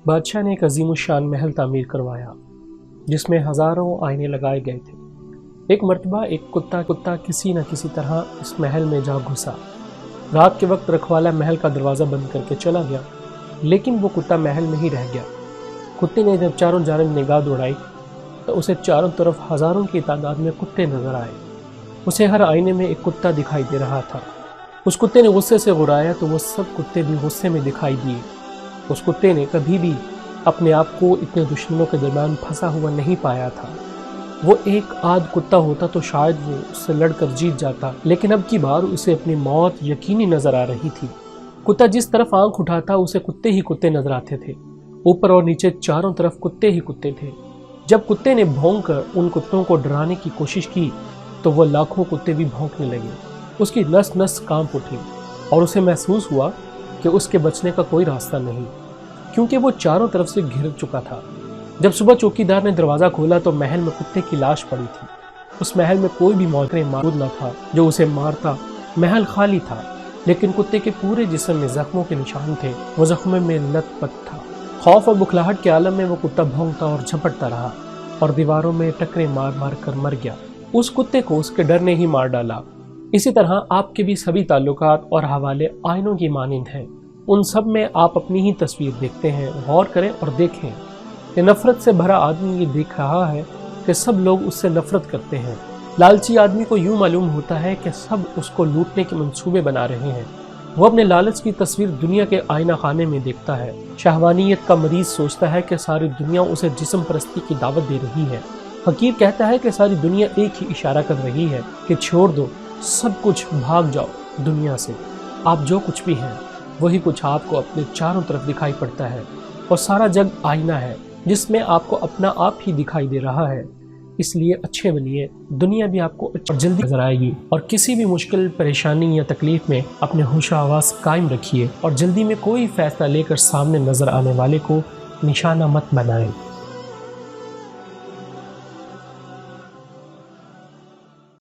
بادشاہ نے ایک عظیم الشان محل تعمیر کروایا جس میں ہزاروں آئینے لگائے گئے تھے۔ ایک مرتبہ ایک کتا کسی نہ کسی طرح اس محل میں جا گھسا۔ رات کے وقت رکھوالا محل کا دروازہ بند کر کے چلا گیا، لیکن وہ کتا محل میں ہی رہ گیا۔ کتے نے جب چاروں جانب نگاہ دوڑائی تو اسے چاروں طرف ہزاروں کی تعداد میں کتے نظر آئے۔ اسے ہر آئینے میں ایک کتا دکھائی دے رہا تھا۔ اس کتے نے غصے سے غرایا تو وہ سب کتے بھی غصے میں دکھائی دیے۔ اس کتے نے کبھی بھی اپنے آپ کو اتنے دشمنوں کے درمیان پھنسا ہوا نہیں پایا تھا۔ وہ ایک آدھ کتا ہوتا تو شاید وہ اس سے لڑ کر جیت جاتا، لیکن اب کی بار اسے اپنی موت یقینی نظر آ رہی تھی۔ کتا جس طرف آنکھ اٹھاتا اسے کتے ہی کتے نظر آتے تھے۔ اوپر اور نیچے چاروں طرف کتے ہی کتے تھے۔ جب کتے نے بھونک کر ان کتوں کو ڈرانے کی کوشش کی تو وہ لاکھوں کتے بھی بھونکنے لگے۔ اس کی نس نس کانپ اٹھی اور اسے محسوس ہوا کہ اس کے بچنے کا کوئی راستہ نہیں، کیونکہ وہ چاروں طرف سے گھر چکا تھا۔ جب صبح چوکیدار نے دروازہ کھولا تو محل میں کتے کی لاش پڑی تھی۔ اس محل میں کوئی بھی موجود نہ تھا جو اسے مارتا۔ محل خالی تھا، لیکن کتے کے پورے جسم میں زخموں کے نشان تھے۔ وہ زخموں میں لت پت تھا۔ خوف اور بکھلاہٹ کے عالم میں وہ کتا بھونکتا اور جھپٹتا رہا اور دیواروں میں ٹکرے مار مار کر مر گیا۔ اس کتے کو اس کے ڈر نے ہی مار ڈالا۔ اسی طرح آپ کے بھی سبھی تعلقات اور حوالے آئینوں کی مانند ہیں۔ ان سب میں آپ اپنی ہی تصویر دیکھتے ہیں۔ غور کریں اور دیکھیں کہ نفرت سے بھرا آدمی یہ دیکھ رہا ہے کہ سب لوگ اس سے نفرت کرتے ہیں۔ لالچی آدمی کو یوں معلوم ہوتا ہے کہ سب اس کو لوٹنے کے منصوبے بنا رہے ہیں۔ وہ اپنے لالچ کی تصویر دنیا کے آئینہ خانے میں دیکھتا ہے۔ شہوانیت کا مریض سوچتا ہے کہ ساری دنیا اسے جسم پرستی کی دعوت دے رہی ہے۔ فقیر کہتا ہے کہ ساری دنیا ایک ہی اشارہ کر رہی ہے کہ چھوڑ دو سب کچھ، بھاگ جاؤ دنیا سے۔ آپ جو کچھ بھی ہیں وہی کچھ آپ کو اپنے چاروں طرف دکھائی پڑتا ہے، اور سارا جگ آئینہ ہے جس میں آپ کو اپنا آپ ہی دکھائی دے رہا ہے۔ اس لیے اچھے بنیے، دنیا بھی آپ کو جلدی نظر آئے گی، اور کسی بھی مشکل، پریشانی یا تکلیف میں اپنے ہوش و حواس قائم رکھیے، اور جلدی میں کوئی فیصلہ لے کر سامنے نظر آنے والے کو نشانہ مت بنائیں۔